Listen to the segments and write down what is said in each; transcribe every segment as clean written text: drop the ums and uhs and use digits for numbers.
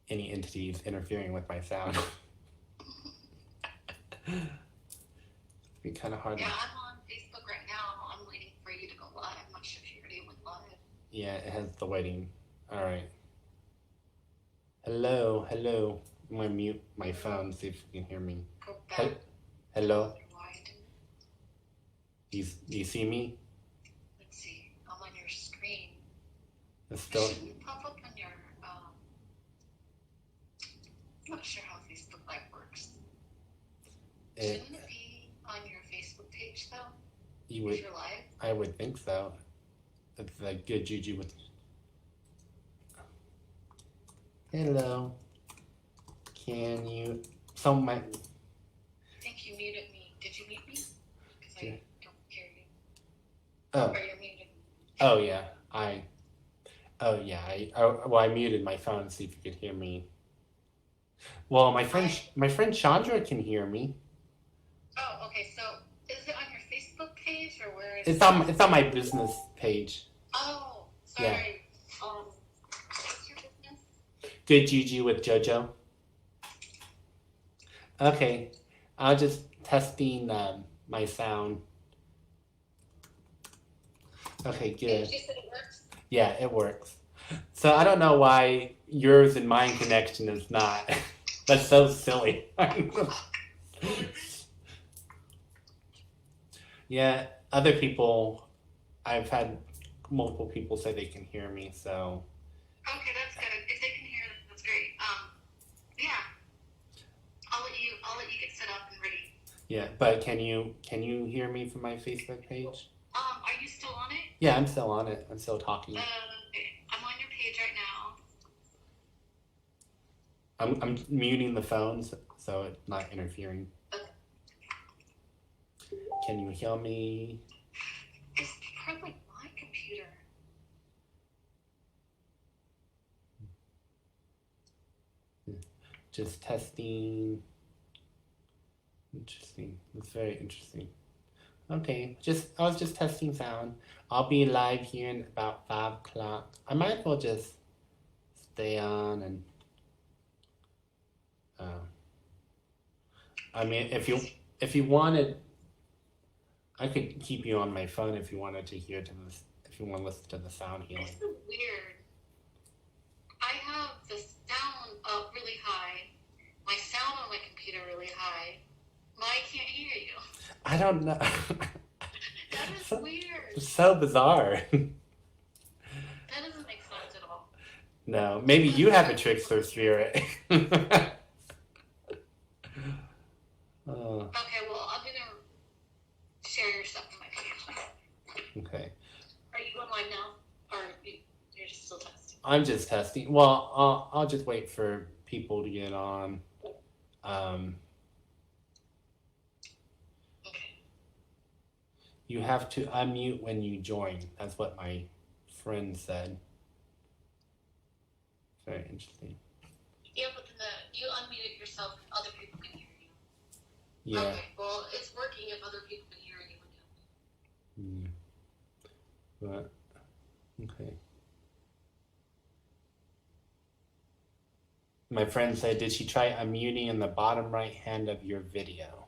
any entities interfering with my sound. It'd be kind of hard. Yeah, I'm on Facebook right now. I'm waiting for you to go live. I'm not sure if you already went live. Yeah, it has the waiting. All right. Hello, hello. I'm gonna mute my phone, see if you can hear me. Go back. Hello. Do you see me? Let's see. I'm on your screen. It's still. It shouldn't pop up on your. I'm not sure how Facebook Live works. Shouldn't it be on your Facebook page though? You would. If you're live. I would think so. It's like good Juju with. Hello. Can you? Some might. I think you muted me. Did you mute me? Because I don't hear you. Oh. Or you're muted. Oh yeah. I muted my phone to see if you could hear me. Well, my friend Chandra can hear me. Oh, okay. So is it on your Facebook page or where is it? It's on my business page. Oh, sorry. Yeah. What's your business? Good Juju with JoJo. Okay, I'll just testing my sound. Okay, good. You said it works? Yeah, it works. So I don't know why yours and mine connection is not. That's so silly. Yeah, other people, I've had multiple people say they can hear me, so. Okay, that's good. If they can hear, that's great. Yeah. I'll let you get set up and ready. Yeah, but can you hear me from my Facebook page? Are you still on it? Yeah, I'm still on it. I'm still talking. Okay. I'm on your page right now. I'm muting the phones so it's not interfering. Okay. Can you hear me? It's probably my computer. Just testing. Interesting. It's very interesting. Okay, I was just testing sound. I'll be live here in about 5 o'clock. I might as well just stay on and. I mean, if you wanted, I could keep you on my phone if you wanted to hear if you want to listen to the sound healing. This is weird. I have the sound up really high. My sound on my computer really high. I can't hear you. I don't know. That is weird. It's so bizarre. That doesn't make sense at all. No, maybe you have a trickster spirit. Okay, well, I'm gonna share your stuff to my page. Okay. Are you going live now, or you're just still testing? I'm just testing. Well, I'll just wait for people to get on. Okay. You have to unmute when you join. That's what my friend said. Very interesting. Yeah, but then you unmuted yourself and other people can hear you. Yeah. Okay, well, it's working if other people can hear you. But, okay. My friend said, did she try unmuting in the bottom right hand of your video?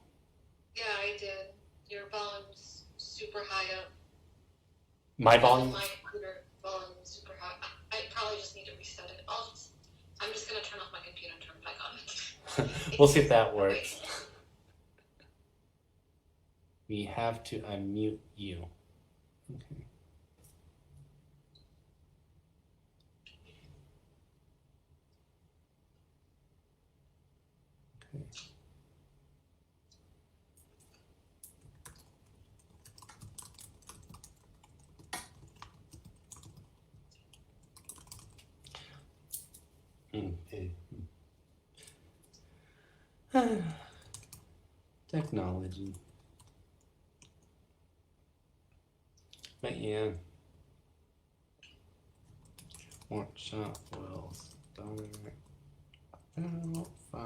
Yeah, I did. Your volume's super high up. My volume? My computer volume is super high. I probably just need to reset it. I'm just going to turn off my computer and turn it back on. We'll see if that works. We have to unmute you. Okay. Okay. Technology. But yeah. Workshop will start about 5.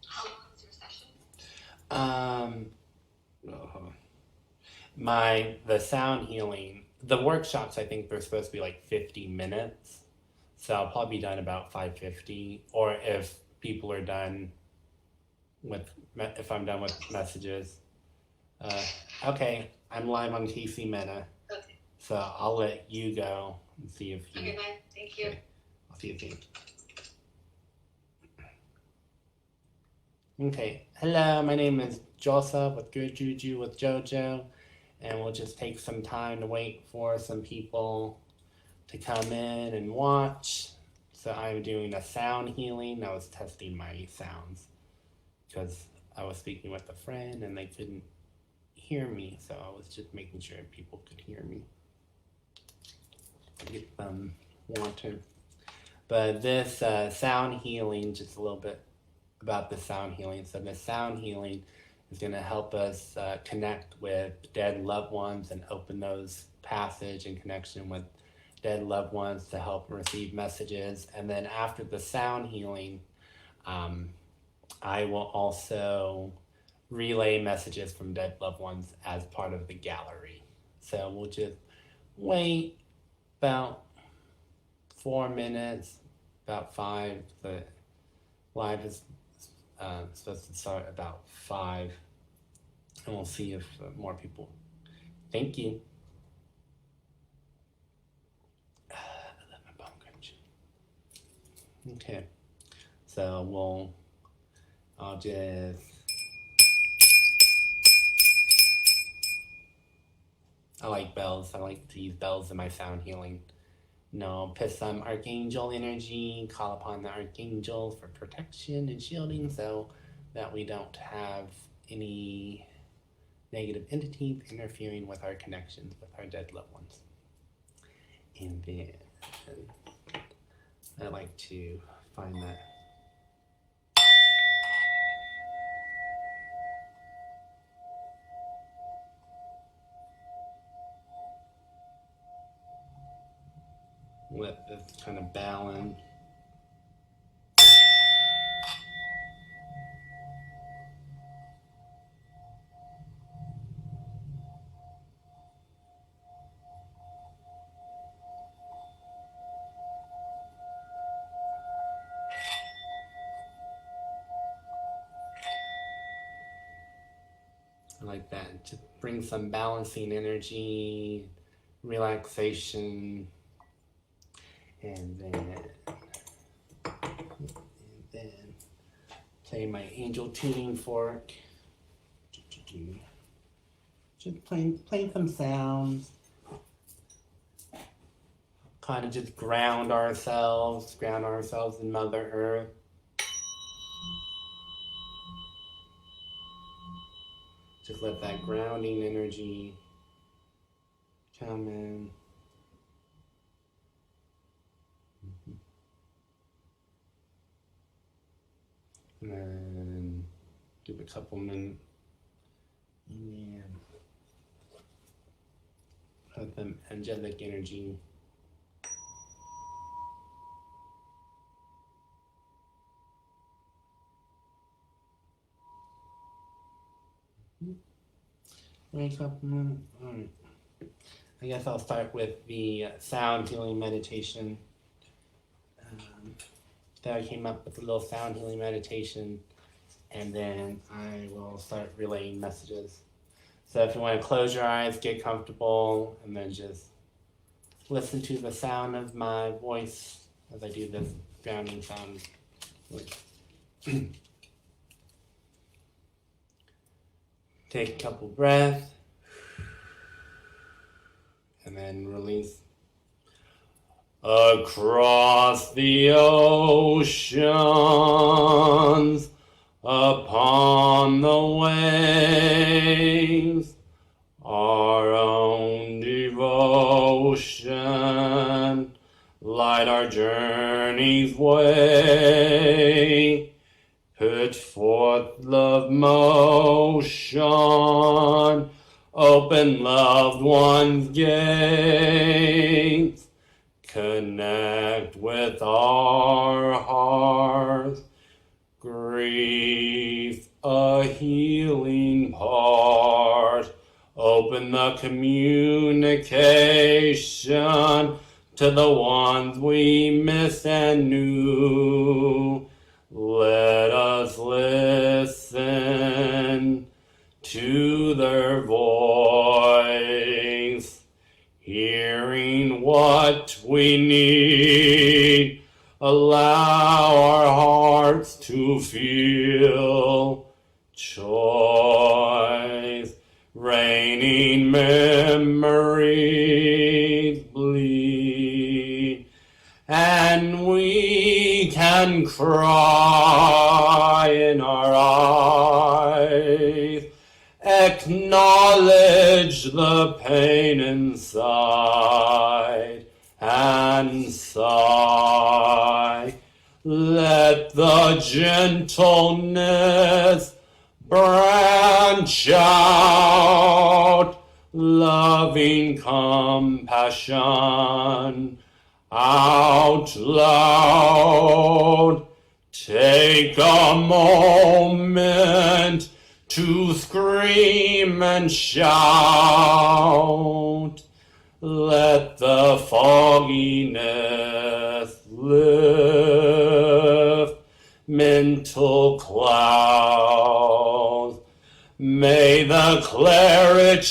How long is your session? the sound healing, the workshops, I think they're supposed to be like 50 minutes. So I'll probably be done about 5:50, or if people are done if I'm done with messages. Okay, I'm live on KC Meta. Okay. So I'll let you go and see if you. Okay, bye. Thank you. Okay. I'll see you soon. Okay. Hello, my name is Joseph with Juju with JoJo, and we'll just take some time to wait for some people to come in and watch. So I'm doing a sound healing. I was testing my sounds because I was speaking with a friend and they couldn't hear me, so I was just making sure people could hear me. Get some water. But this sound healing, just a little bit about the sound healing. So the sound healing is going to help us connect with dead loved ones and open those passage and connection with dead loved ones to help receive messages. And then after the sound healing, I will also relay messages from dead loved ones as part of the gallery. So we'll just wait about 4 minutes, about 5. The live is supposed to start about 5, and we'll see if more people. Thank you. I love my bone crunch. Okay, so I'll just. I like bells. I like to use bells in my sound healing. Put some archangel energy, call upon the archangels for protection and shielding so that we don't have any negative entities interfering with our connections with our dead loved ones. And then I like to find that. Let this kind of balance. I like that. Just bring some balancing energy, relaxation. And then play my angel tuning fork. Just play some sounds. Kind of just ground ourselves in Mother Earth. Just let that grounding energy come in. And then give a couple minutes and let the angelic energy wait a couple minutes. All right. I guess I'll start with the sound healing meditation. That I came up with a little sound healing meditation, and then I will start relaying messages. So if you want to close your eyes, get comfortable, and then just listen to the sound of my voice as I do this grounding sound. Take a couple breaths, and then release. Across the oceans, upon the waves, our own devotion, light our journey's way, put forth love motion, open loved ones' gates, connect with our hearts, grief a healing part, open open the communication to the ones we miss and knew. Let us listen to their voice, hearing what we need. Allow our hearts to feel choice, raining memories bleed, and we can cry in our eyes, acknowledge the pain inside, and sigh. Let the gentleness branch out, loving compassion out loud. Take a moment to scream and shout. Let the fogginess lift mental clouds. May the clarity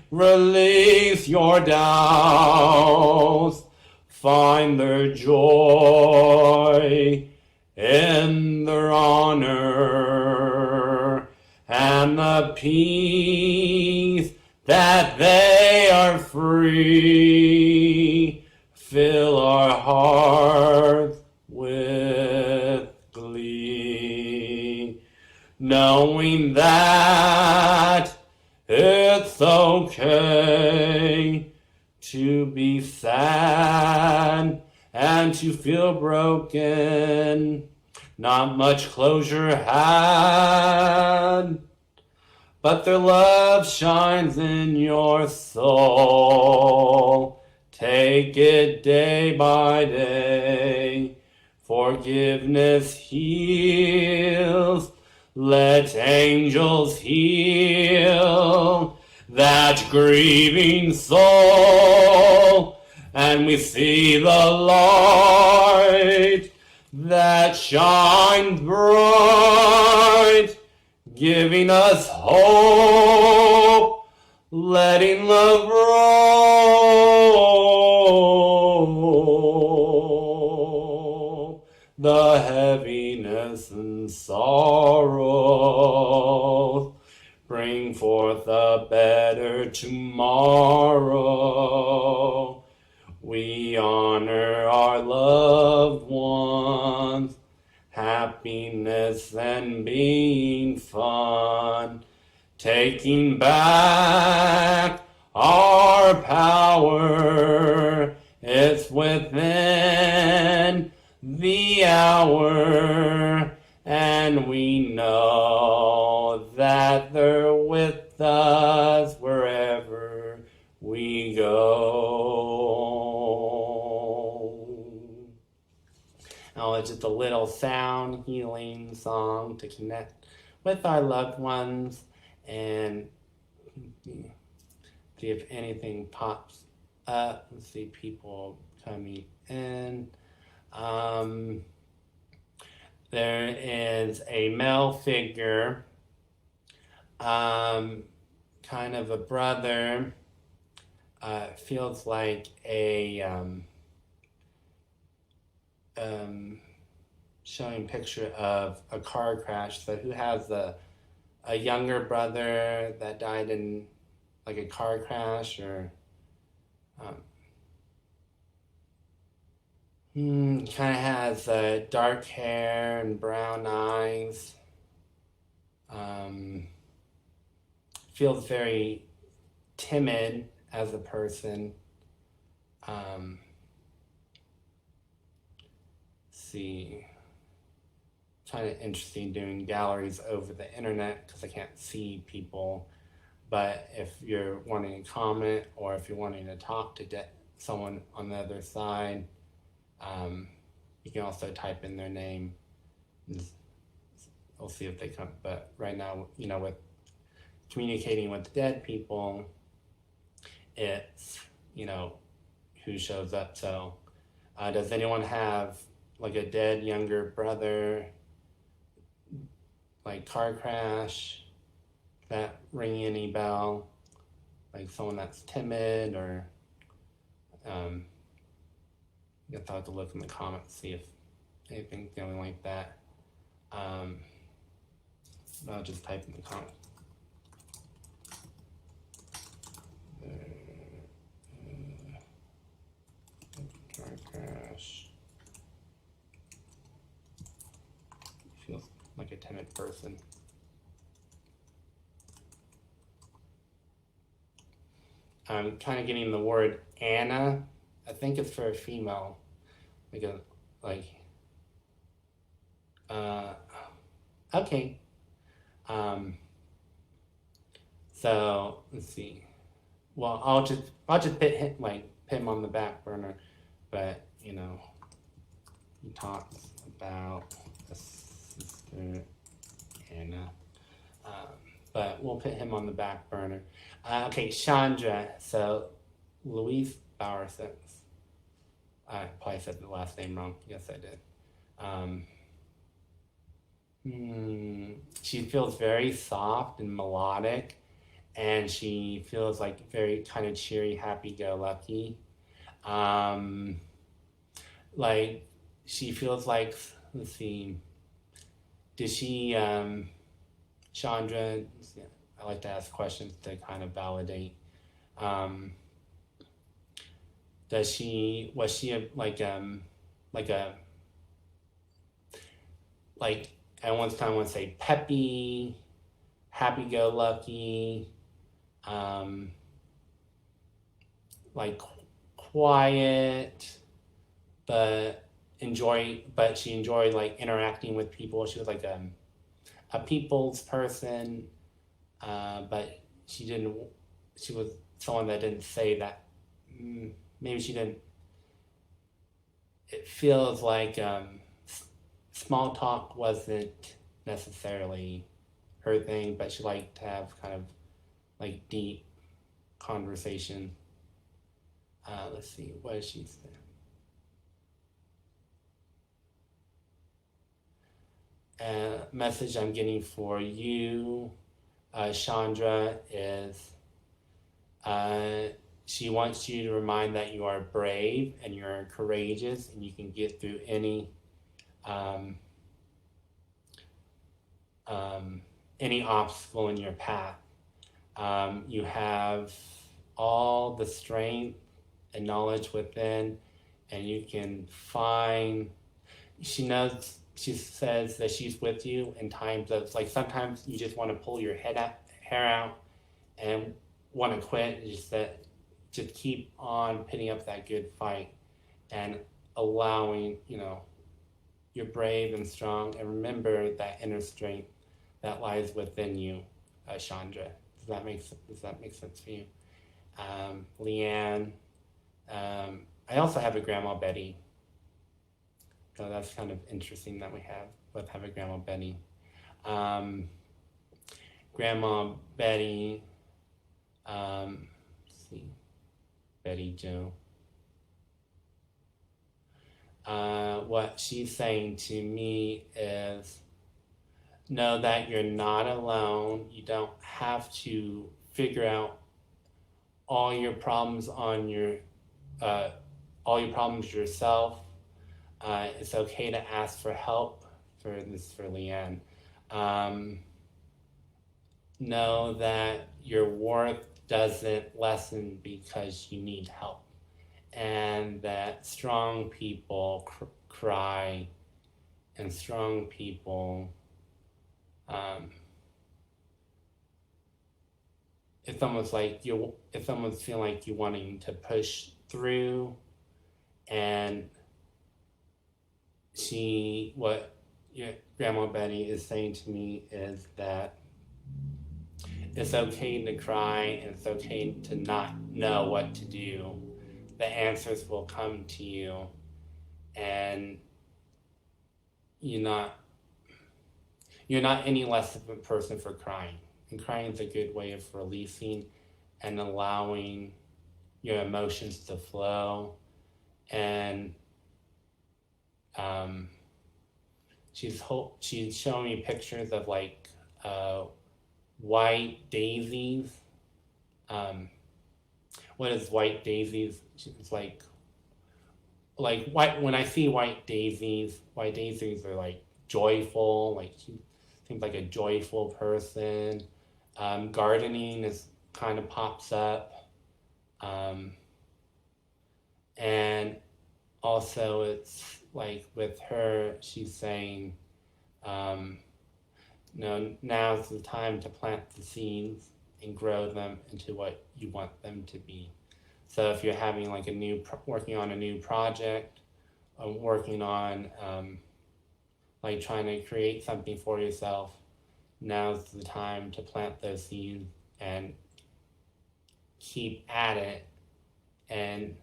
release your doubts. Find their joy in their honor and the peace that they are free. Fill our hearts with glee, knowing that it's okay to be sad and to feel broken. Not much closure had, but their love shines in your soul. Take it day by day. Forgiveness heals. Let angels heal that grieving soul. And we see the light that shines bright, giving us hope, letting love roll the heaviness and sorrow. Bring forth a better tomorrow. We honor our loved ones, happiness and being fun, taking back our power. It's within the hour, and we know that they're with us wherever we go. Oh, it's just a little sound healing song to connect with our loved ones and see if anything pops up. Let's see people coming in. There is a male figure, kind of a brother. Feels like a showing picture of a car crash. So who has a younger brother that died in like a car crash, or kind of has dark hair and brown eyes. Feels very timid as a person. See, kind of interesting doing galleries over the internet because I can't see people. But if you're wanting to comment or if you're wanting to talk to someone on the other side, you can also type in their name. We'll see if they come. But right now, with communicating with dead people, it's, who shows up. So does anyone have like a dead younger brother, like car crash, that ring any bell? Like someone that's timid, or I guess I'll have to look in the comments, see if anything's going like that. I'll just type in the comments. Car crash. Feels like a timid person. I'm kind of getting the word Anna. I think it's for a female. Okay. So let's see. Well, I'll just put him on the back burner, but he talks about a sister Anna. But we'll put him on the back burner. Okay, Chandra. So Louise Bowerson. I probably said the last name wrong. Yes, I did. She feels very soft and melodic, and she feels like very kind of cheery, happy-go-lucky. Like she feels like, let's see, did she, Chandra, I like to ask questions to kind of validate. Was she at one time I want to say peppy, happy-go-lucky, like quiet, but she enjoyed like interacting with people. She was like a people's person, but she was someone that didn't say that. Maybe she didn't. It feels like small talk wasn't necessarily her thing, but she liked to have kind of like deep conversation. Let's see, what did she say? Message I'm getting for you, Chandra, is she wants you to remind that you are brave and you're courageous and you can get through any obstacle in your path. You have all the strength and knowledge within, and you can find. She says that she's with you in times of, like, sometimes you just want to pull your hair out and want to quit. Just keep on putting up that good fight and allowing, you're brave and strong, and remember that inner strength that lies within you, Chandra. Does that make sense for you? Leanne. I also have a Grandma Betty. So that's kind of interesting that we both have a Grandma Betty. Grandma Betty, let's see, Betty Joe. What she's saying to me is, know that you're not alone. You don't have to figure out all your problems yourself. It's okay to ask for help. For Leanne. Know that your worth doesn't lessen because you need help, and that strong people cry, and strong people. It's almost like it's almost feeling like you wanting to push through, and what your Grandma Betty is saying to me is that it's okay to cry, and it's okay to not know what to do. The answers will come to you, and you're not any less of a person for crying. And crying is a good way of releasing and allowing your emotions to flow. And she's showing me pictures of like white daisies. What is white daisies? It's like white. When I see white daisies are like joyful. Like she seems like a joyful person. Gardening is kind of pops up, and also it's like with her, she's saying, now's the time to plant the seeds and grow them into what you want them to be. So if you're having like working on a new project, working on like trying to create something for yourself, now's the time to plant those seeds and keep at it. And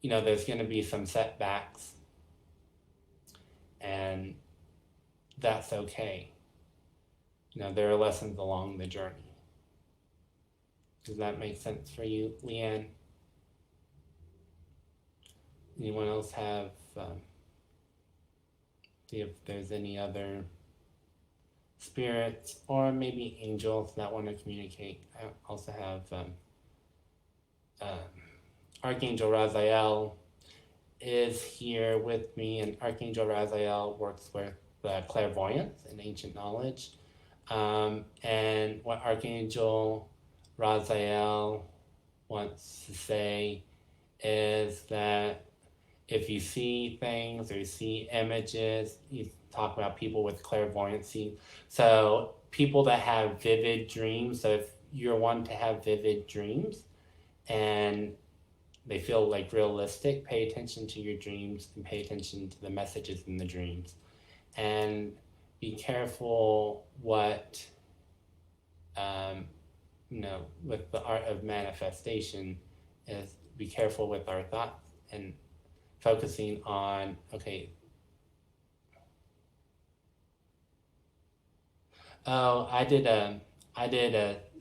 there's going to be some setbacks, and that's okay. There are lessons along the journey. Does that make sense for you, Leanne? Anyone else have, see if there's any other spirits or maybe angels that want to communicate? I also have Archangel Raziel is here with me, and Archangel Raziel works with clairvoyance and ancient knowledge. And what Archangel Raziel wants to say is that if you see things or you see images, you talk about people with clairvoyancy. So people that have vivid dreams, so if you're one to have vivid dreams and they feel like realistic, pay attention to your dreams and pay attention to the messages in the dreams. And be careful what, with the art of manifestation, is be careful with our thoughts and focusing on, okay, I did a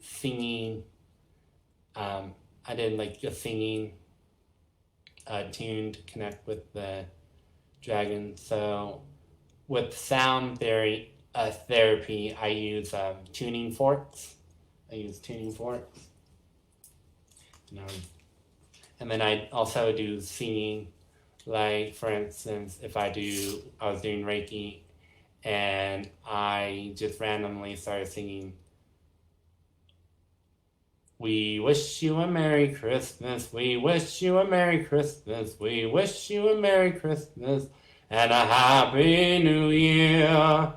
singing, I did like a singing tune to connect with the dragon. So with sound therapy, I use tuning forks. And then I also do singing. Like, for instance, if I was doing Reiki and I just randomly started singing, "We wish you a Merry Christmas, we wish you a Merry Christmas, we wish you a Merry Christmas and a Happy New Year."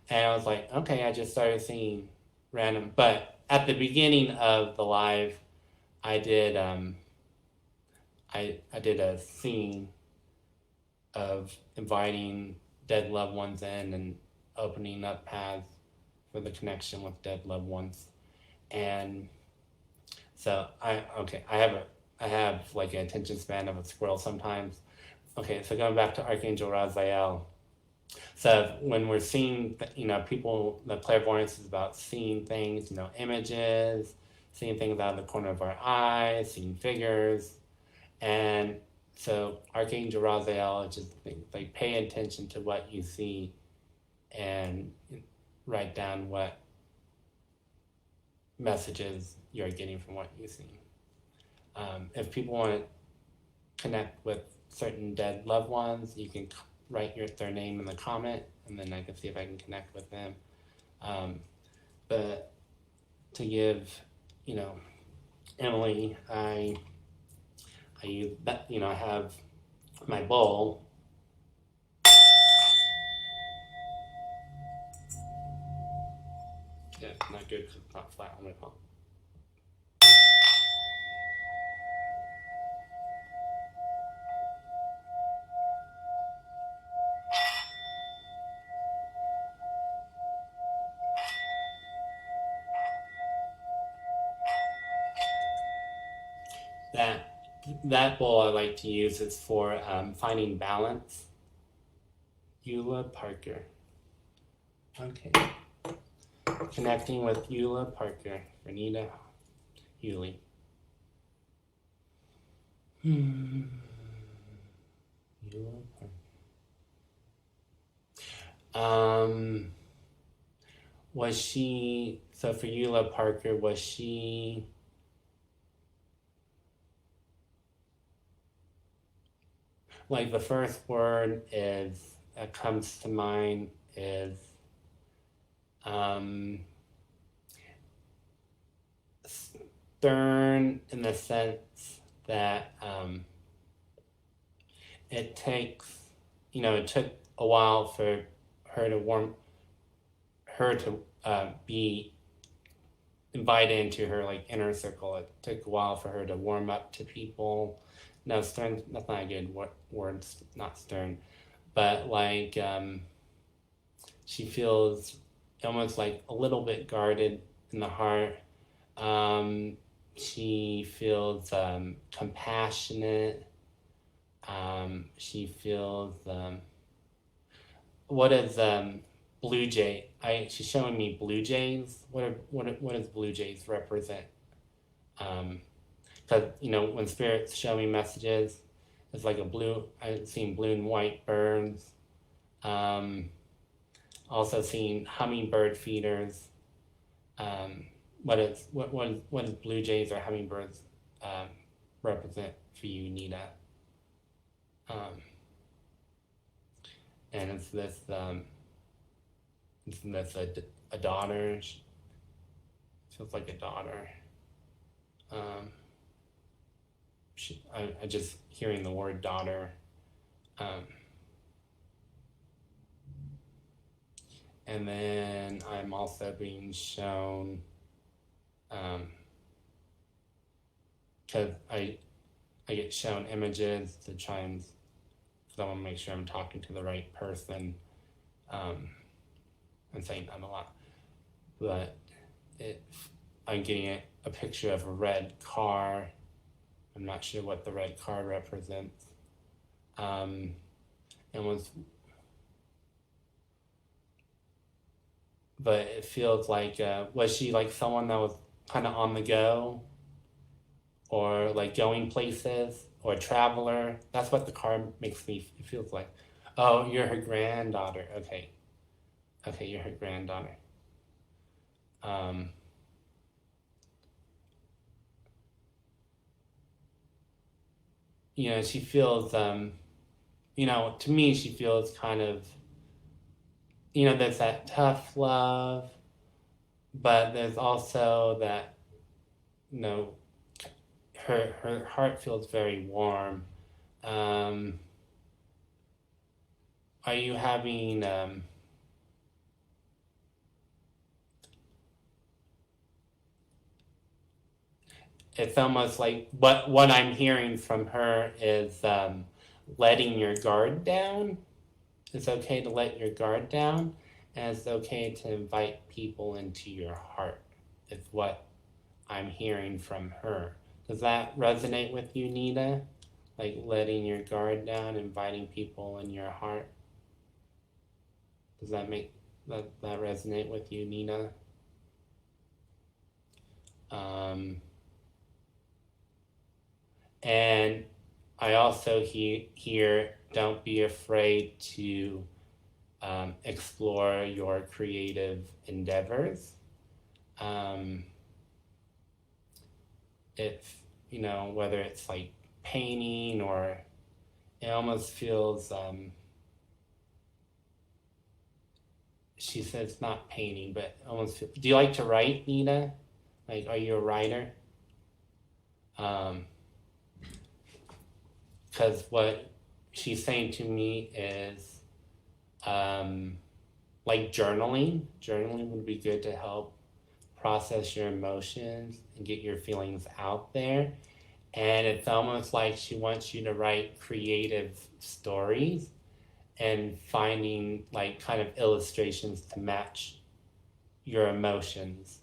And I was like, okay, I just started singing random. But at the beginning of the live, I did I did a scene of inviting dead loved ones in and opening up paths for the connection with dead loved ones. And so I have like an attention span of a squirrel sometimes. Okay, so going back to Archangel Raziel. So when we're seeing, people, the clairvoyance is about seeing things, images, seeing things out of the corner of our eyes, seeing figures. And so Archangel Raziel is just like pay attention to what you see and write down what messages you're getting from what you see. If people want to connect with certain dead loved ones, you can write their name in the comment, and then I can see if I can connect with them. But to give, Emily, I use that, I have my bowl. Yeah, not good because it's not flat on my palm. That bowl I like to use is for finding balance. Eula Parker. Okay. connecting with Eula Parker, Renita Hewley. Eula Parker. Was she, so for Eula Parker, was she, like the first word is, that comes to mind is, stern in the sense that it takes, it took a while for her to be invited into her like inner circle. It took a while for her to warm up to people. No, stern, that's not a good word, not stern, but like she feels almost like a little bit guarded in the heart. She feels compassionate. She feels what is blue jay? She's showing me blue jays. What does blue jays represent? Because when spirits show me messages, it's like a blue. I've seen blue and white birds. Also seen hummingbird feeders. What is blue jays or hummingbirds represent for you, Nita? And it's this a daughter. She feels like a daughter. I just hearing the word daughter. And then I'm also being shown, because I get shown images to try and, because I want to make sure I'm talking to the right person. I'm saying I'm a lot, but I'm getting a picture of a red car. I'm not sure what the red car represents. But it feels like, was she like someone that was kind of on the go, or like going places, or a traveler? That's what the car makes me, it feels like. Oh, you're her granddaughter. Okay, you're her granddaughter. She feels, to me, she feels kind of, there's that tough love, but there's also that, her heart feels very warm. Are you having, it's almost like what I'm hearing from her is letting your guard down. It's okay to let your guard down, and it's okay to invite people into your heart, is what I'm hearing from her. Does that resonate with you, Nita? Like letting your guard down, inviting people in your heart? Does that make that resonate with you, Nina? And I also hear don't be afraid to explore your creative endeavors. If, whether it's like painting, or it almost feels, she says not painting, but almost do you like to write, Nina? Like, are you a writer? Because what she's saying to me is, like journaling would be good to help process your emotions and get your feelings out there. And it's almost like she wants you to write creative stories and finding like kind of illustrations to match your emotions.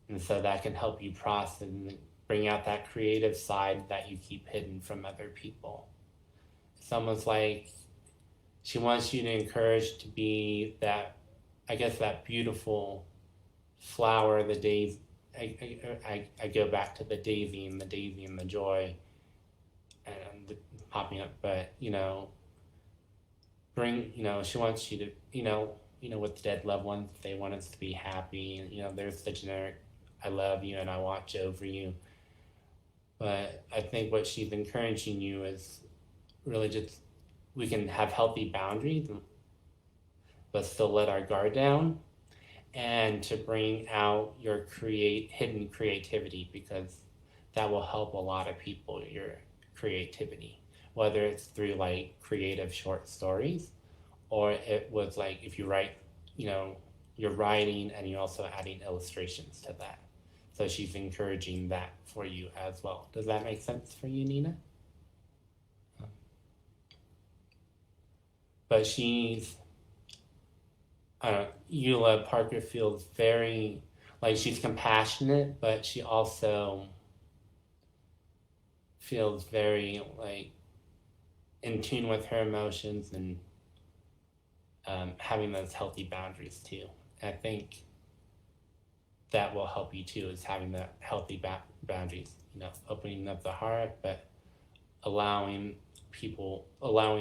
And so that can help you process and bring out that creative side that you keep hidden from other people. It's almost like she wants you to encourage to be that, I guess, that beautiful flower, the daisy. I go back to the daisy and the joy and popping up, but bring, she wants you to, with dead loved ones, they want us to be happy. And, there's the generic, I love you and I watch over you. But I think what she's encouraging you is really just, we can have healthy boundaries, but still let our guard down, and to bring out your hidden creativity, because that will help a lot of people, your creativity, whether it's through like creative short stories, or it was like if you write, you're writing and you're also adding illustrations to that. So she's encouraging that for you as well. Does that make sense for you, Nina? But Eula Parker feels very, like, she's compassionate, but she also feels very, like, in tune with her emotions and having those healthy boundaries too. And I think that will help you too, is having the healthy boundaries, opening up the heart, but allowing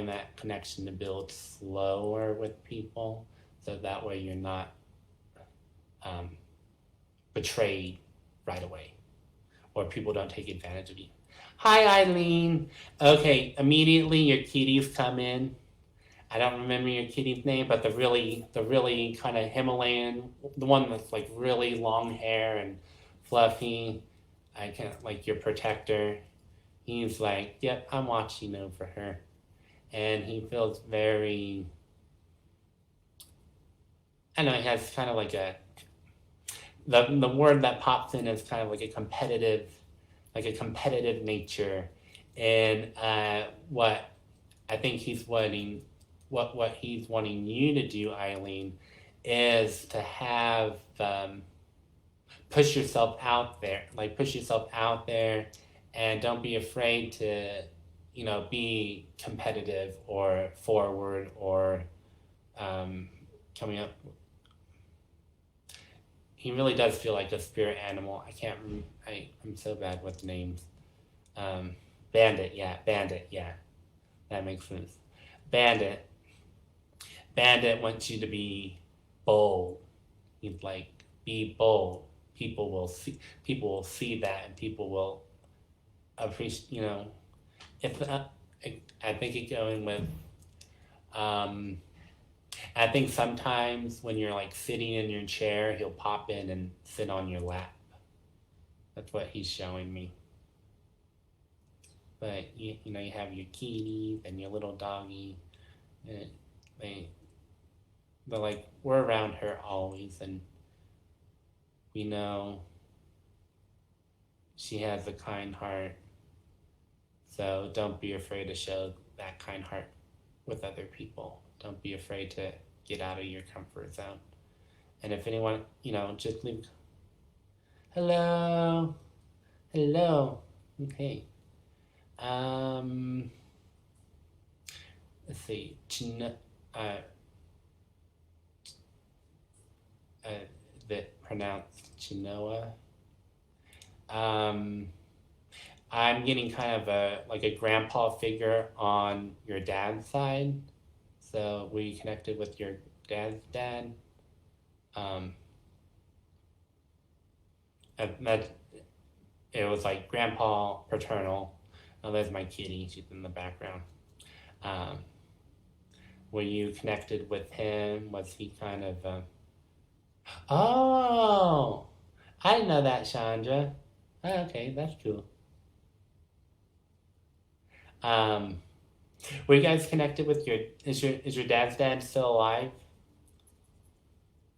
that connection to build slower with people, so that way you're not betrayed right away, or people don't take advantage of you. Hi, Eileen. Okay, immediately your kitties come in. I don't remember your kitty's name, but the really kind of Himalayan, the one that's like really long hair and fluffy. I can't, like, your protector. He's like, yep, I'm watching over her. And he feels very, I know, he has kind of like the word that pops in is kind of like a competitive nature. And what I think he's wanting, what he's wanting you to do, Eileen, is to have, push yourself out there, and don't be afraid to, be competitive or forward or coming up. He really does feel like a spirit animal. I'm so bad with names. Bandit, yeah. That makes sense. Bandit wants you to be bold. He's like, be bold. People will see that, and people will appreciate, if I think it going with, I think sometimes when you're like sitting in your chair, he'll pop in and sit on your lap. That's what he's showing me. But you have your kitties and your little doggy, and they're like, we're around her always, and we know she has a kind heart. So don't be afraid to show that kind heart with other people. Don't be afraid to get out of your comfort zone. And if anyone, just leave. Hello. Okay. Let's see. That pronounced Chinoa. I'm getting kind of a grandpa figure on your dad's side. So were you connected with your dad's dad? It was like grandpa paternal. Oh, there's my kitty. She's in the background. Were you connected with him? Was he kind of... Oh! I didn't know that, Chandra. Oh, okay, that's cool. Were you guys connected with is your dad's dad still alive?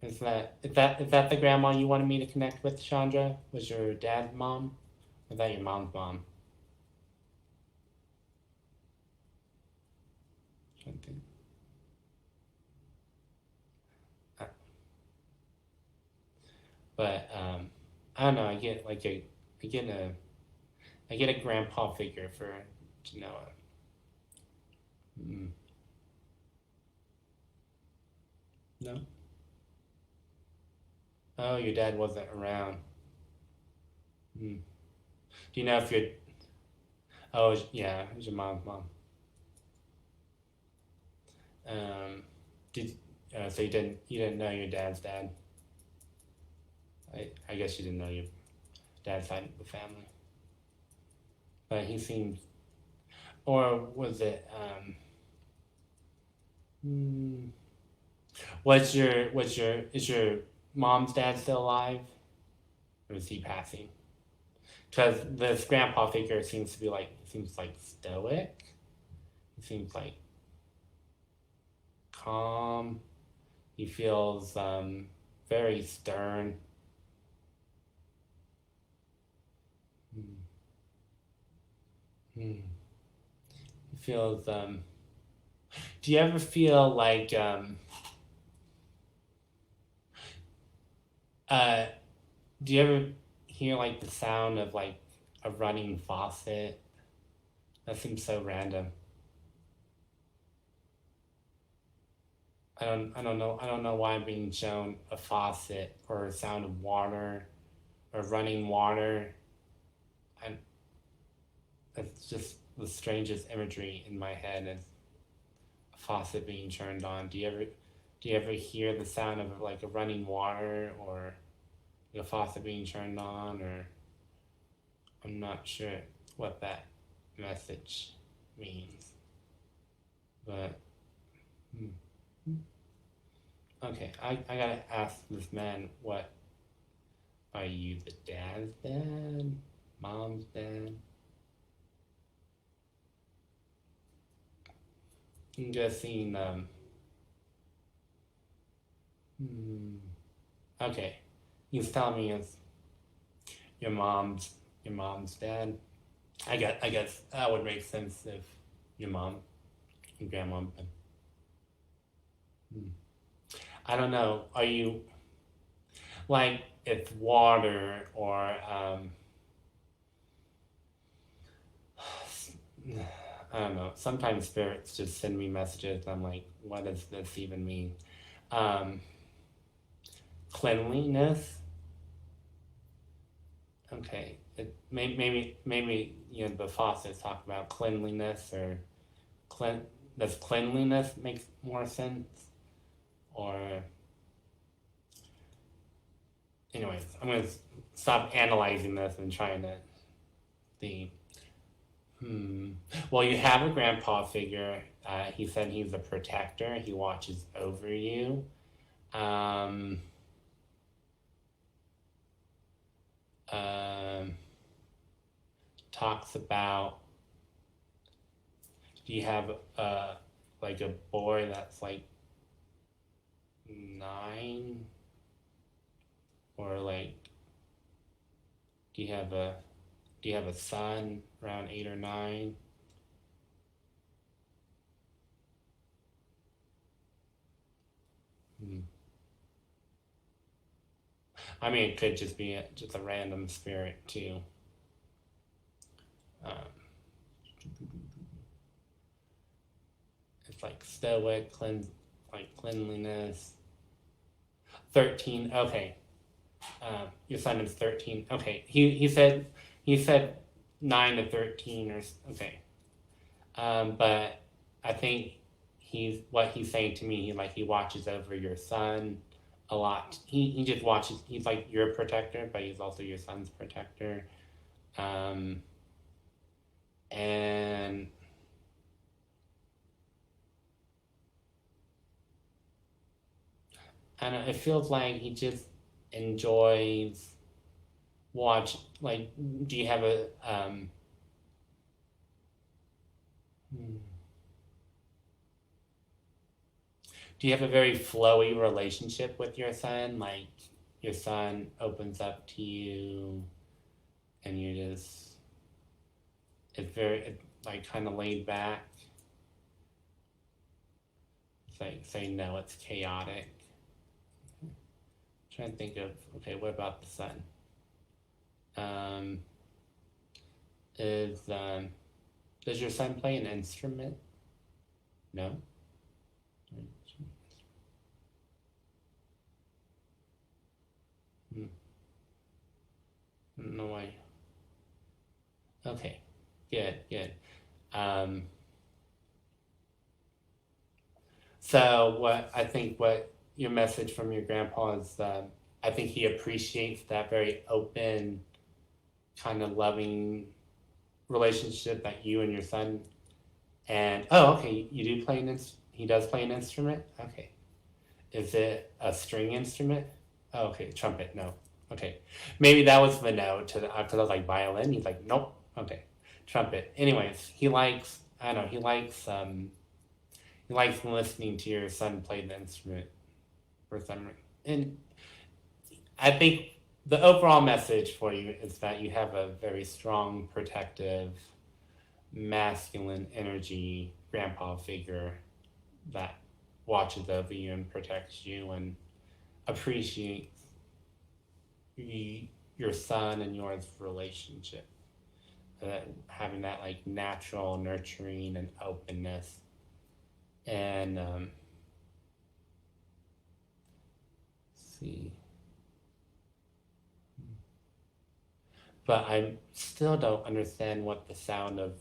Is that the grandma you wanted me to connect with, Chandra? Was your dad's mom? Or was that your mom's mom? But I don't know. I get a grandpa figure for Genoa. No. Oh, your dad wasn't around. Hmm. Do you know if your oh yeah, it was your mom's mom. Um, did so you didn't know your dad's dad. I guess you didn't know your dad's side of the family, but he seemed, or was it hmm, is your mom's dad still alive, or is he passing? Because this grandpa figure seems like stoic. He seems like calm. He feels very stern. Hmm. Hmm. He feels. Do you ever feel like uh? Do you ever hear like the sound of like a running faucet? That seems so random. I don't know why I'm being shown a faucet or a sound of water or running water. And it's just the strangest imagery in my head is a faucet being turned on. Do you ever hear the sound of like a running water or a faucet being turned on, or I'm not sure what that message means. But hmm. Okay, I gotta ask this man, what are you, the dad's dad? Mom's dad? I'm guessing hmm, okay. He's telling me it's your mom's your mom's dad. I guess that would make sense if your mom and grandma. Hmm. I don't know. Are you like it's water or I don't know. Sometimes spirits just send me messages. I'm like, what does this even mean? Um, Cleanliness. Okay. Maybe you know the faucets talk about cleanliness or clean. Does cleanliness make more sense? Or anyways, I'm gonna stop analyzing this and trying to see. Hmm. Well, you have a grandpa figure. He said he's a protector. He watches over you. Um, um, Talks about. Do you have like a boy that's like 9, or like do you have a son around 8 or 9? Hmm. I mean, it could just be just a random spirit too. Um, it's like stoic, like cleanliness. 13. Okay. Your son is 13. Okay. He said 9 to 13 or okay. But I think he's saying to me. He watches over your son a lot. He just watches. He's like your protector, but he's also your son's protector. Um, and I don't know, it feels like he just enjoys watch. Like, do you have a hmm, do you have a very flowy relationship with your son? Like, your son opens up to you, and you just it's very like kind of laid back. It's like saying no, it's chaotic. Trying to think of okay, what about the son? Um, is does your son play an instrument? No. don't know why. Okay, good. Um, so what your message from your grandpa is, I think he appreciates that very open, kind of loving relationship that you and your son. And okay, you do play he does play an instrument. Okay, is it a string instrument? Oh, okay, trumpet. No. Okay, maybe that was the no to because I was like violin. He's like nope. Okay, trumpet. Anyways, he likes I don't know he likes listening to your son play the instrument for some reason. And I think the overall message for you is that you have a very strong, protective, masculine energy grandpa figure that watches over you and protects you and appreciates your son and yours relationship. Having that like natural nurturing and openness. And let's see. But I still don't understand what the sound of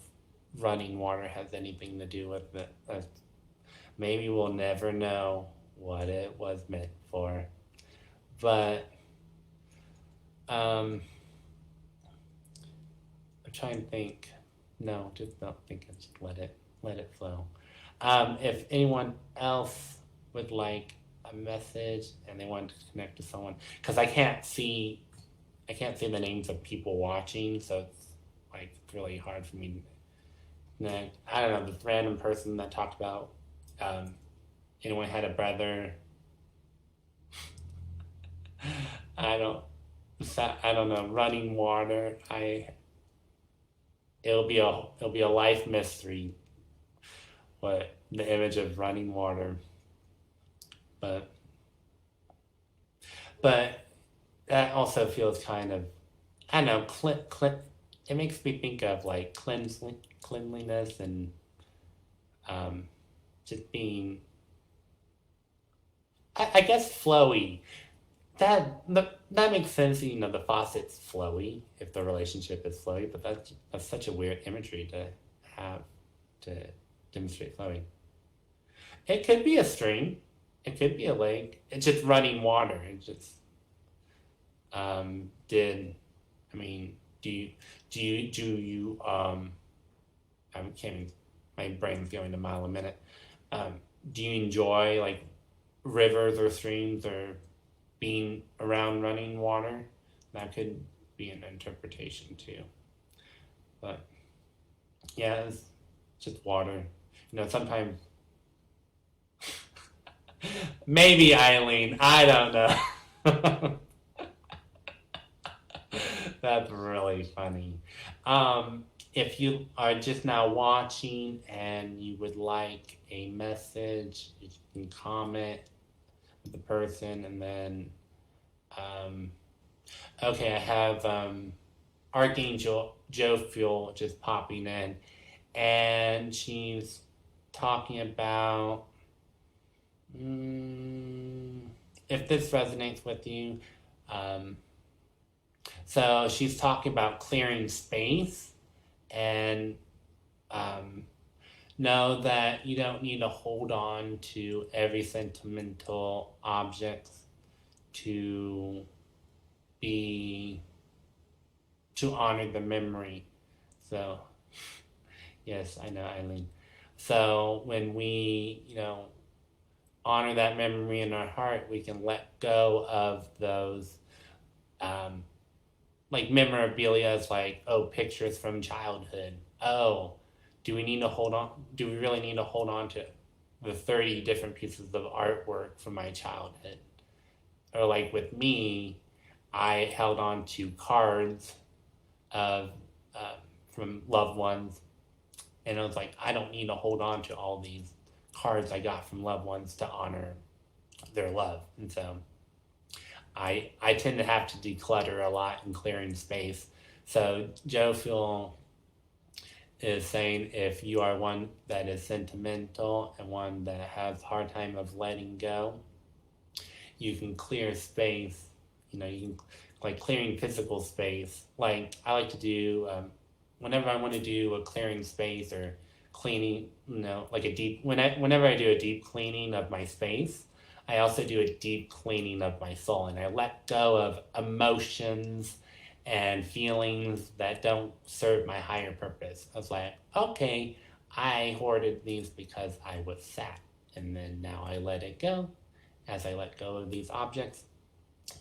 running water has anything to do with it. Maybe we'll never know what it was meant for. But I'm trying to think. No, just don't think. Just let it flow. If anyone else would like a message and they want to connect to someone, because I can't see the names of people watching, so it's like really hard for me to connect. I don't know, this random person that talked about anyone had a brother. I don't know. Running water. It'll be a life mystery. What the image of running water, but that also feels kind of I don't know. It makes me think of like cleanliness and just being I guess flowy. That makes sense. You know, the faucet's flowy if the relationship is flowy, but that's such a weird imagery to have to demonstrate flowing. It could be a stream. It could be a lake. It's just running water. It just do you I can't. My brain's going a mile a minute. Do you enjoy like rivers or streams or being around running water? That could be an interpretation too. But yeah, it's just water. You know, sometimes maybe Eileen, I don't know. That's really funny. If you are just now watching and you would like a message, you can comment with the person and then okay, I have Archangel Joe Fuel just popping in and she's talking about if this resonates with you. So she's talking about clearing space and know that you don't need to hold on to every sentimental object to honor the memory. So yes, I know, Eileen. So when we, honor that memory in our heart, we can let go of those like memorabilia is like, pictures from childhood. Do we really need to hold on to the 30 different pieces of artwork from my childhood? Or like with me, I held on to cards of from loved ones, and I was like, I don't need to hold on to all these cards I got from loved ones to honor their love. And so I tend to have to declutter a lot in clearing space. So Joe Phil is saying if you are one that is sentimental and one that has a hard time of letting go, you can clear space. You can like clearing physical space. Like I like to do whenever I want to do a clearing space or cleaning, like a deep whenever I do a deep cleaning of my space, I also do a deep cleaning of my soul, and I let go of emotions and feelings that don't serve my higher purpose. I was like, okay, I hoarded these because I was sad, and then now I let it go as I let go of these objects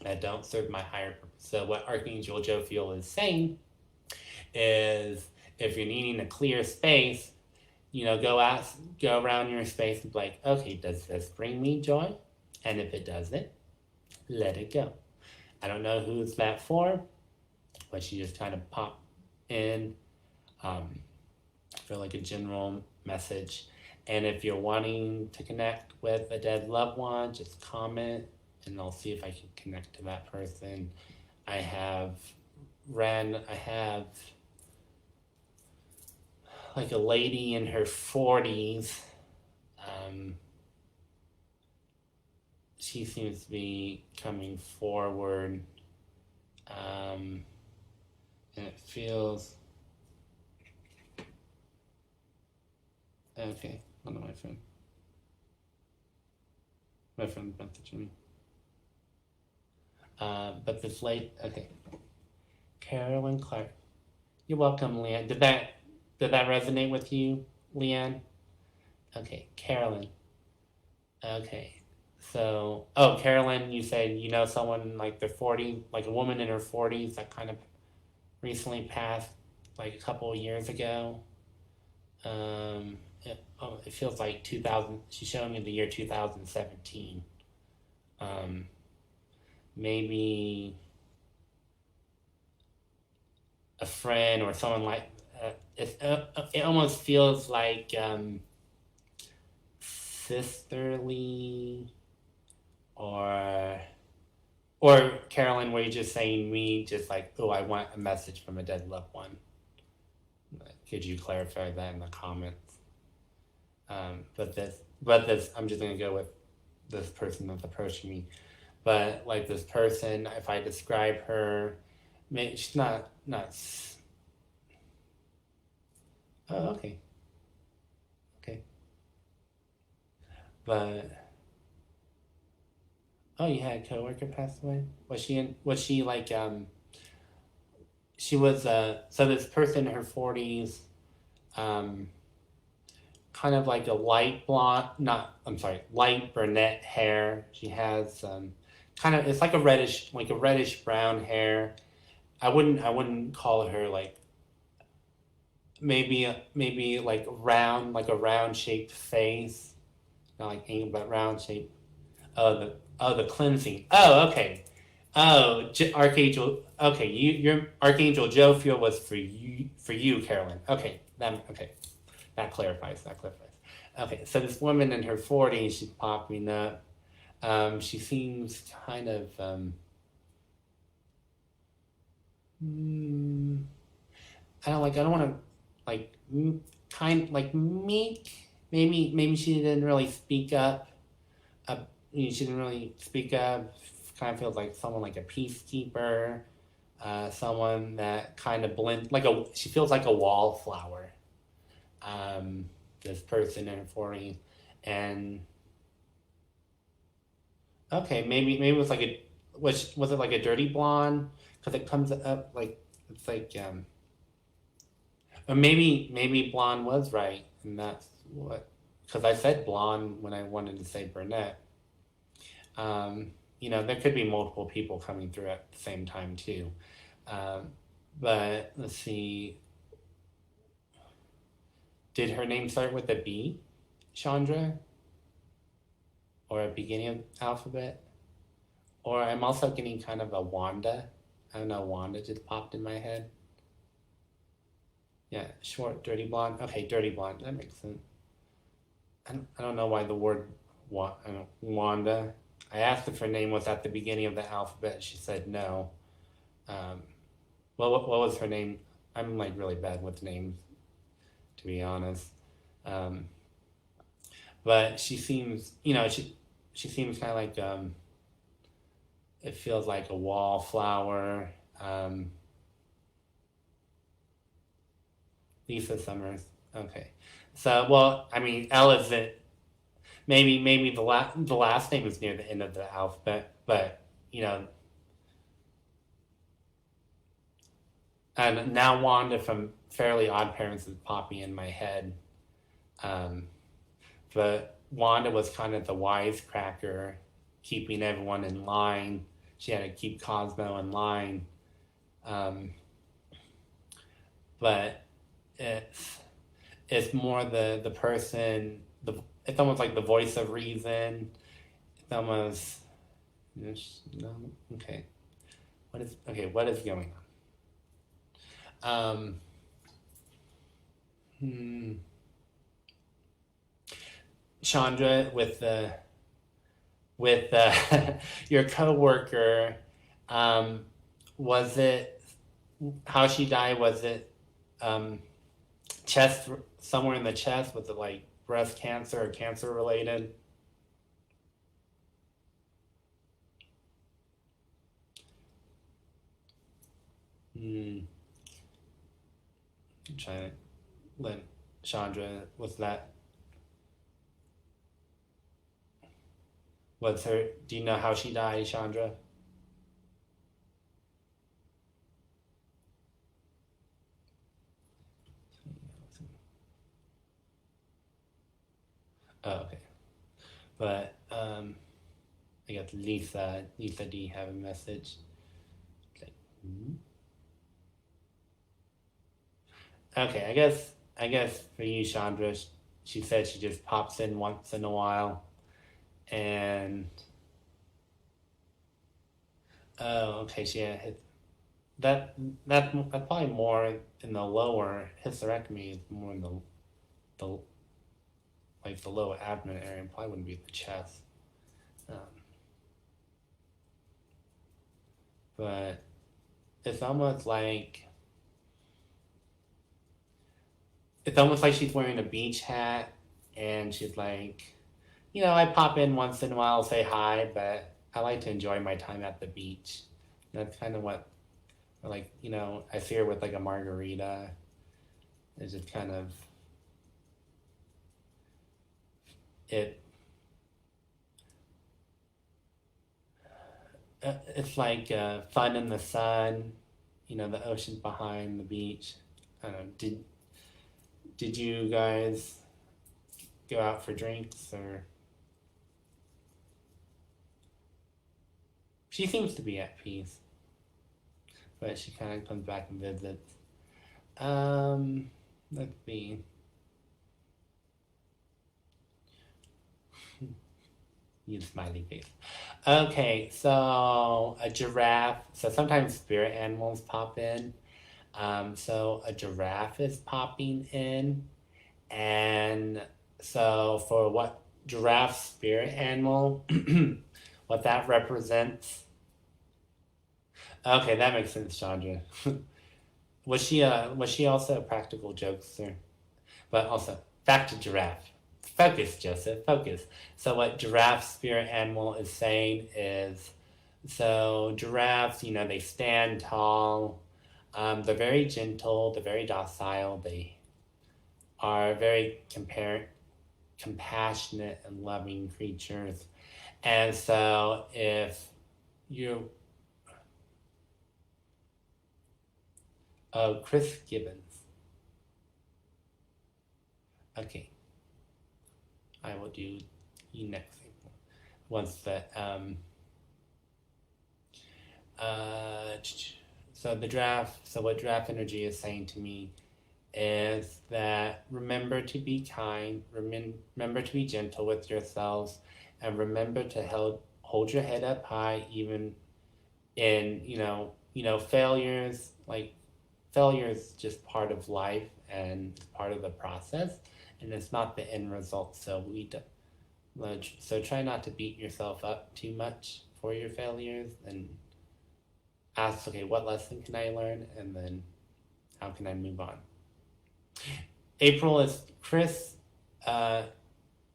that don't serve my higher purpose. So what Archangel Jophiel is saying is, if you're needing a clear space, go around your space and be like, okay, does this bring me joy? And if it doesn't, let it go. I don't know who's that for, but she just kind of popped in for like a general message. And if you're wanting to connect with a dead loved one, just comment and I'll see if I can connect to that person. I have like a lady in her 40s. She seems to be coming forward. And it feels... Okay, hold on, my phone. My phone's messaging me. But this late, okay. Carolyn Clark. You're welcome, Leanne. Did that resonate with you, Leanne? Okay, Carolyn. Okay. So, Carolyn, you said you know someone like they're 40, like a woman in her 40s that kind of recently passed like a couple of years ago. It feels like 2000. She's showing me the year 2017. Maybe a friend or someone like it almost feels like sisterly, or Carolyn, were you just saying me just like, oh, I want a message from a dead loved one? Could you clarify that in the comments? But this, I'm just gonna go with this person that's approaching me. But like this person, if I describe her, she's not. Oh, okay. But you had a coworker pass away. Was she like She was so this person in her 40s, kind of like a light blonde, light brunette hair. She has kind of, it's like a reddish brown hair. I wouldn't call her like, maybe like round, like a round shaped face, not like angle, but round shape. The cleansing. Oh, okay. Oh, Archangel. Okay, your Archangel Jophiel was for you, Carolyn. Okay, that clarifies. Okay, so this woman in her 40s, she's popping up. She seems kind of I don't want to like kind like meek. Maybe she didn't really speak up. She didn't really speak up. Kind of feels like someone like a peacekeeper, someone that kind of blends she feels like a wallflower. This person in her 40s, and okay, maybe it was like was it like a dirty blonde? Because it comes up like it's like or maybe blonde was right, and that's what, because I said blonde when I wanted to say brunette. There could be multiple people coming through at the same time too. But let's see. Did her name start with a B, Chandra? Or a beginning of alphabet? Or I'm also getting kind of a Wanda. I don't know, Wanda just popped in my head. Yeah, short, dirty blonde. Okay, dirty blonde. That makes sense. I don't know why the word Wanda. I asked if her name was at the beginning of the alphabet. She said no. What was her name? I'm like really bad with names, to be honest. But she seems, she seems kind of like it feels like a wallflower. Lisa Summers. Okay. So, well, I mean, L is it. Maybe the last name is near the end of the alphabet, but you know. And now Wanda from Fairly Odd Parents is popping in my head. But Wanda was kind of the wisecracker, keeping everyone in line. She had to keep Cosmo in line. But it's more the person. It's almost like the voice of reason. It's almost no, okay. What is going on? Chandra with your coworker, was it how she died? Was it chest, somewhere in the chest? Was it like breast cancer or cancer related? I'm trying to let Chandra, do you know how she died, Chandra? Oh, okay. But I got Lisa. Lisa, do you have a message? Okay, I guess for you, Chandra, she said she just pops in once in a while, and oh, okay, she had that's probably more in the lower hysterectomy is more in the like the lower abdomen area. Probably wouldn't be the chest, but it's almost like she's wearing a beach hat, and she's like, I pop in once in a while, say hi, but I like to enjoy my time at the beach. That's kind of what, like, I see her with like a margarita. It's just kind of it. It's like fun in the sun, the ocean behind the beach. I don't know. Did you guys go out for drinks or? She seems to be at peace, but she kind of comes back and visits. Let's see. You smiley face. Okay, so a giraffe. So sometimes spirit animals pop in. So a giraffe is popping in, and so for what giraffe spirit animal, what that represents. Okay, that makes sense, Chandra. Was she also a practical jokester? But also back to giraffe. Focus, Joseph. Focus. So what giraffe spirit animal is saying is, so giraffes, they stand tall. They're very gentle. They're very docile. They are very compassionate and loving creatures. And so if you Chris Gibbons. Okay. I will do you next. Once that so what draft energy is saying to me is that remember to be kind, remember to be gentle with yourselves, and remember to hold your head up high even in failures. Like failure is just part of life and part of the process, and it's not the end result. So try not to beat yourself up too much for your failures, and ask, okay, what lesson can I learn, and then how can I move on? April is Chris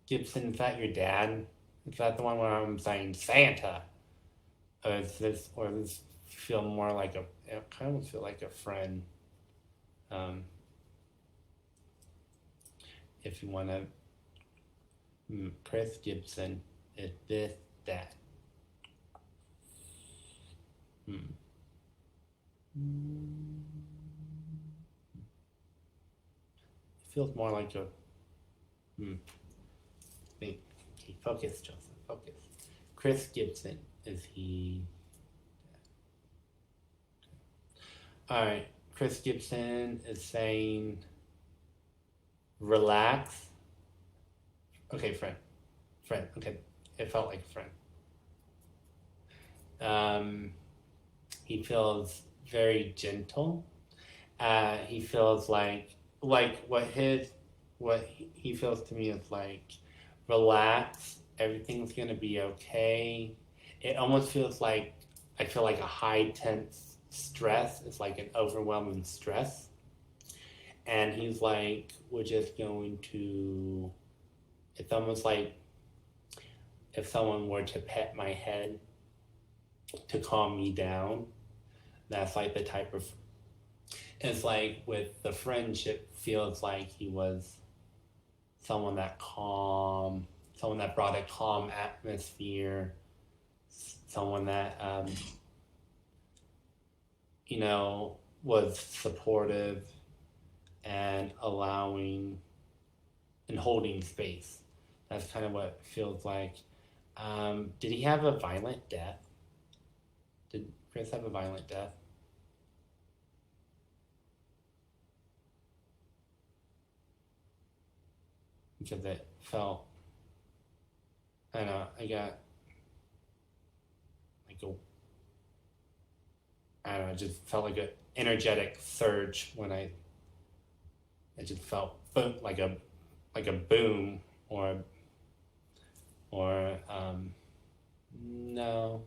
Gibson. Is that your dad? Is that the one where I'm saying Santa? or does this feel more like it kind of feel like a friend. If you want to, Chris Gibson is this, that. It feels more like a, think, okay, focus, Joseph, focus. Chris Gibson, is he? All right, Chris Gibson is saying, relax. Okay, friend, okay, it felt like a friend. He feels very gentle. He feels like what he feels to me is like, relax, everything's gonna be okay. It almost feels like, I feel like a high tense stress. It's like an overwhelming stress. And he's like, we're just going to, it's almost like if someone were to pet my head to calm me down. That's like the type of, it's like with the friendship, feels like he was someone that brought a calm atmosphere, someone that, was supportive and allowing and holding space. That's kind of what it feels like. Did he have a violent death? Did Chris have a violent death? Because it felt, I don't know, I got like it just felt like an energetic surge when it just felt like a boom or no.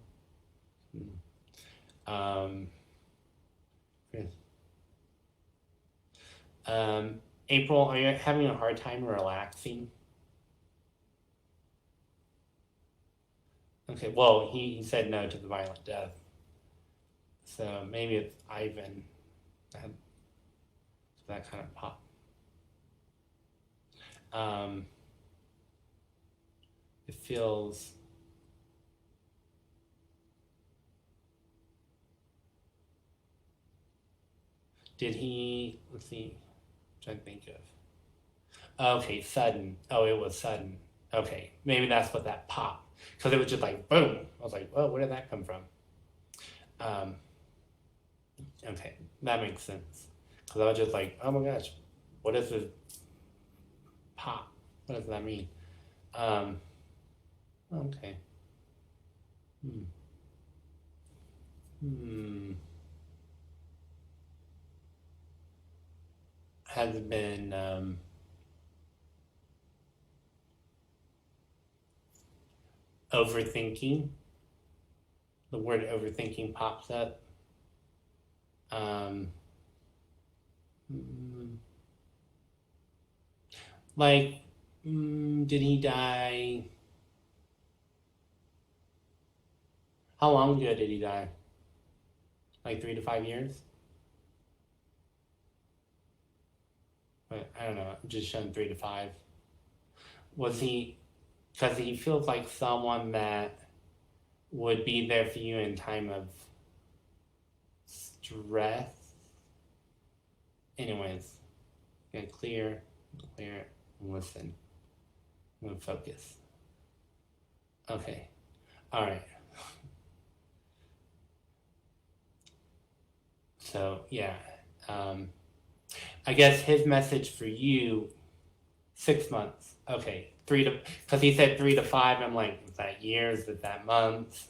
April, are you having a hard time relaxing? Okay, well, he said no to the violent death. So maybe it's Ivan that kind of pop. It feels, did he, let's see, I'm trying to think of. Okay, sudden. Oh, it was sudden. Okay, maybe that's what that pop. Because it was just like, boom. I was like, whoa, where did that come from? Okay, that makes sense. Because I was just like, oh my gosh, what is this pop? What does that mean? Okay. Has been overthinking. The word overthinking pops up. Did he die? How long ago did he die? Like 3 to 5 years? But I don't know, just showing 3 to 5. Was he, because he feels like someone that would be there for you in time of stress. Anyways, gonna clear, and listen. I'm gonna focus. Okay, all right. So yeah, I guess his message for you, 6 months. Okay, because he said 3 to 5. I'm like, is that years? Is that months?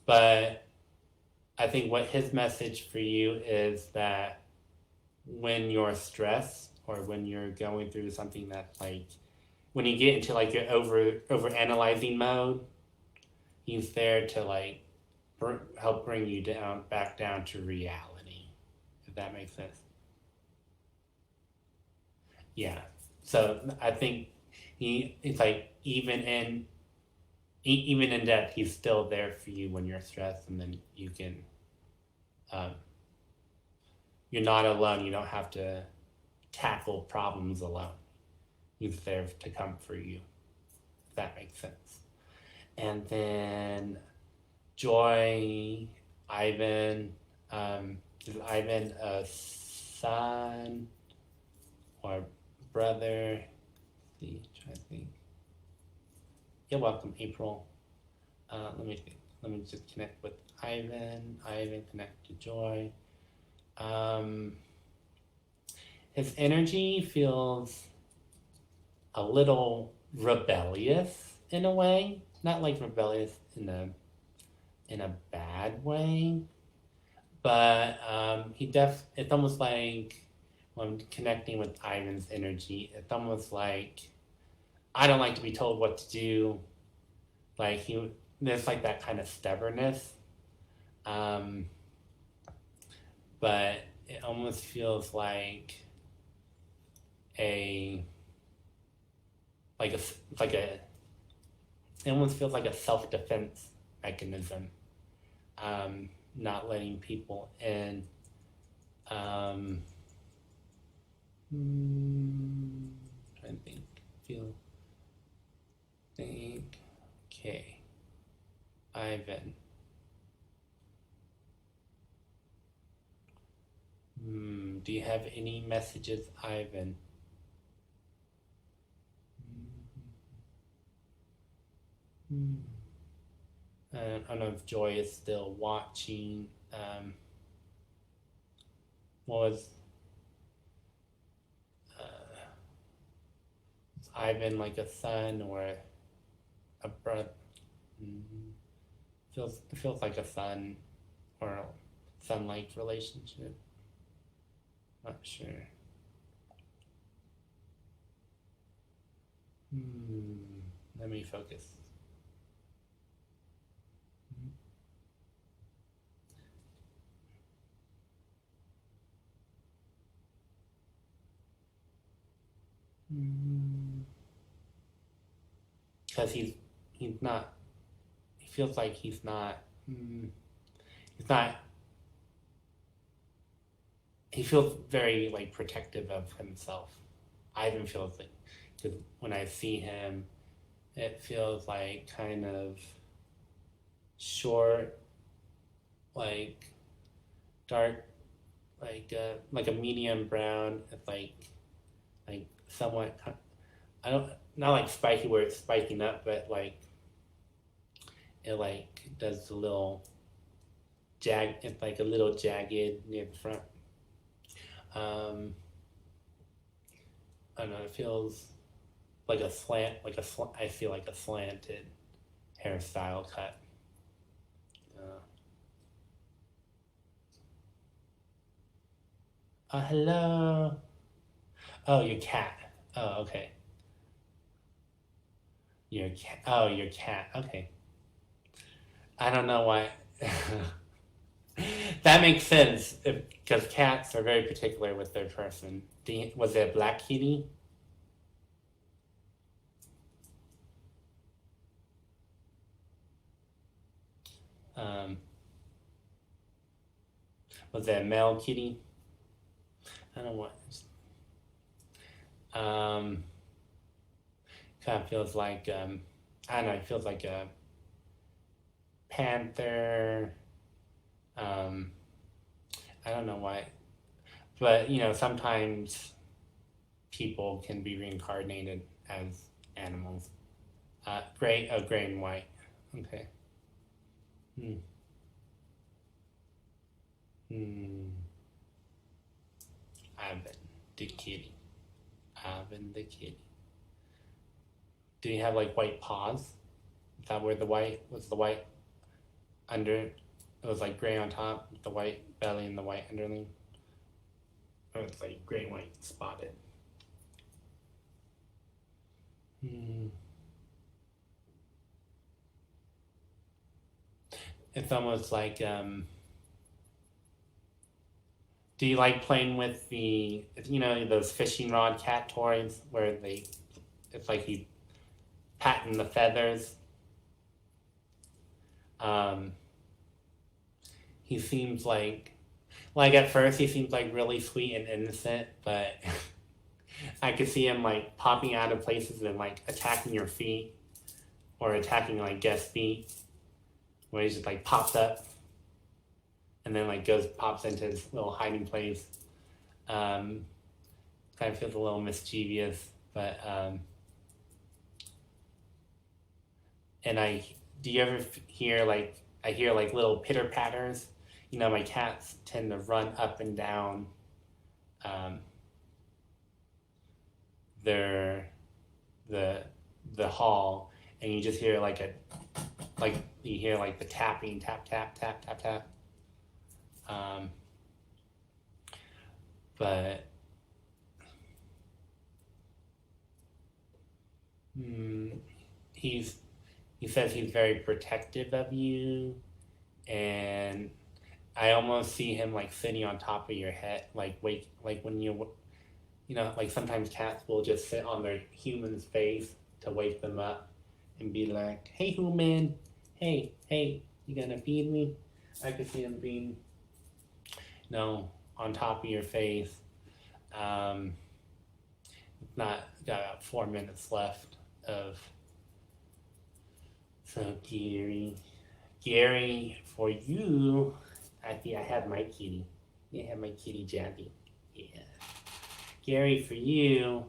But I think what his message for you is that when you're stressed or when you're going through something that's like, when you get into like your over analyzing mode, he's there to like help bring you back down to reality, if that makes sense. Yeah. So I think it's like, even in even in death, he's still there for you when you're stressed, and then you can, you're not alone. You don't have to tackle problems alone. He's there to comfort you, if that makes sense. And then Joy, Ivan, is Ivan a son or brother? Let's see, try to think. You're welcome, April. Let me think. Let me just connect with Ivan. Ivan, connect to Joy. His energy feels a little rebellious in a way. Not like rebellious in a bad way, but it's almost like when I'm connecting with Ivan's energy, it's almost like I don't like to be told what to do. Like there's like that kind of stubbornness, but it almost feels like it almost feels like a self-defense mechanism, not letting people in. Trying to think. Okay, Ivan. Do you have any messages, Ivan? I don't know if Joy is still watching. Was Ivan like a son or a brother? Feels like a son or a son-like relationship. Not sure. Let me focus. Because he's not. He feels like he's not. He's not. He feels very like protective of himself. Ivan feels like, because when I see him, it feels like kind of short, like dark, like a medium brown. It's like somewhat. I don't not like spiky where it's spiking up, but like it like does a little it's like a little jagged near the front. I don't know, it feels like a slant, I feel like a slanted hairstyle cut. Hello. Oh, your cat. Oh, okay. Your cat. Oh, your cat. Okay. I don't know why. That makes sense because cats are very particular with their person. Was it a black kitty? Was it a male kitty? I don't know what. Kind of feels like I don't know. It feels like a panther. I don't know why, but sometimes people can be reincarnated as animals. Gray and white. Okay. Ivan the kitty. Ivan the kitty. Do you have like white paws? Is that where the white under? It was like gray on top, the white belly and the white underneath. Or it's like gray and white spotted. It's almost like do you like playing with those fishing rod cat toys where it's like you patting the feathers? He seems like at first he seems like really sweet and innocent, but I could see him like popping out of places and like attacking your feet or attacking like guest feet, where he just like pops up and then like pops into his little hiding place. Kind of feels a little mischievous, but and do you ever hear like I hear like little pitter patters? You know, my cats tend to run up and down um, their the hall, and you just hear like you hear like the tapping, tap tap tap tap tap. But he says he's very protective of you, and I almost see him like sitting on top of your head, like when you know, like sometimes cats will just sit on their human's face to wake them up and be like, "Hey, human, hey, you gonna feed me?" I could see him being, you know, on top of your face. Not got about 4 minutes left of. So Gary, for you, I think I have my kitty. I have my kitty Jackie. Yeah. Gary, for you,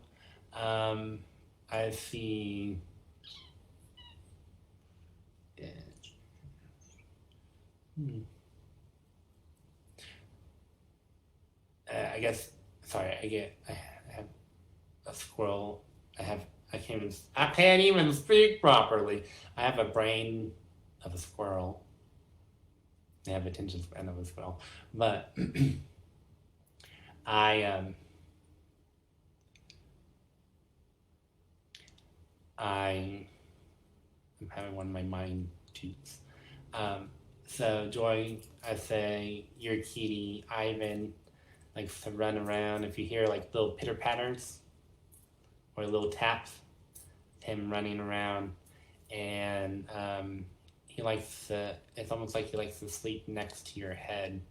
I see. Yeah. I guess. Sorry, I have a squirrel. I can't even speak properly. I have a brain of a squirrel. I have attention span of a squirrel, but I'm having one of my mind toots. So Joy, I say your kitty Ivan likes to run around. If you hear like little pitter patters or little taps, him running around, and he likes to. It's almost like he likes to sleep next to your head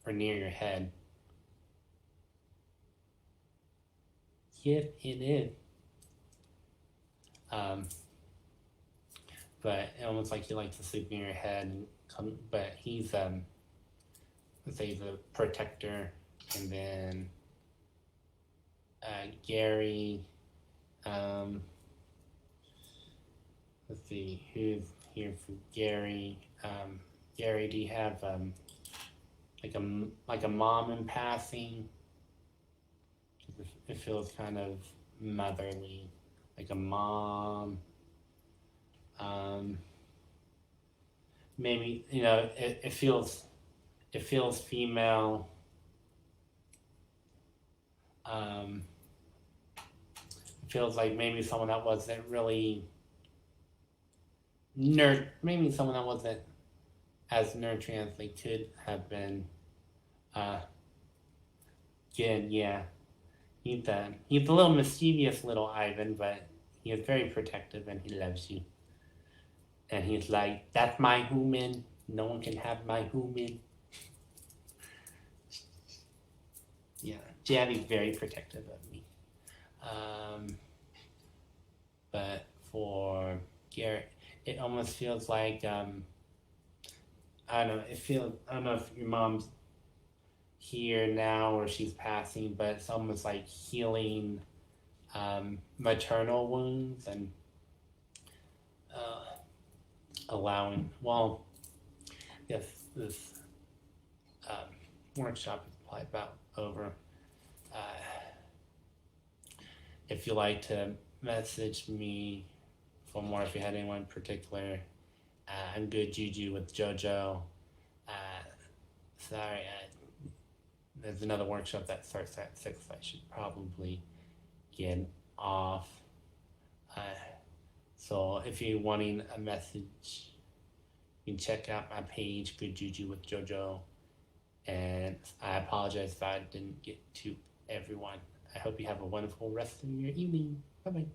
or near your head. Yes, it is. But almost like he likes to sleep near your head. But he's let's say he's a protector, and then Gary. Let's see who's here for Gary. Gary, do you have like a mom in passing? It feels kind of motherly, like a mom. Maybe you know it feels female. It feels like maybe someone that wasn't really maybe someone that wasn't as nurturing as they could have been. Good, yeah. He's a little mischievous little Ivan, but he is very protective and he loves you. And he's like, "That's my human. No one can have my human." Yeah, Jabby's very protective of me. But for Garrett, it almost feels like I don't know. I don't know if your mom's here now or she's passing, but it's almost like healing maternal wounds and allowing. Well, yes, this workshop is probably about over. If you like to message me for more, if you had anyone in particular, I'm good Juju with JoJo. Sorry, there's another workshop that starts at 6. I should probably get off. So if you're wanting a message, you can check out my page, Good Juju with JoJo. And I apologize if I didn't get to everyone. I hope you have a wonderful rest of your evening. Bye-bye.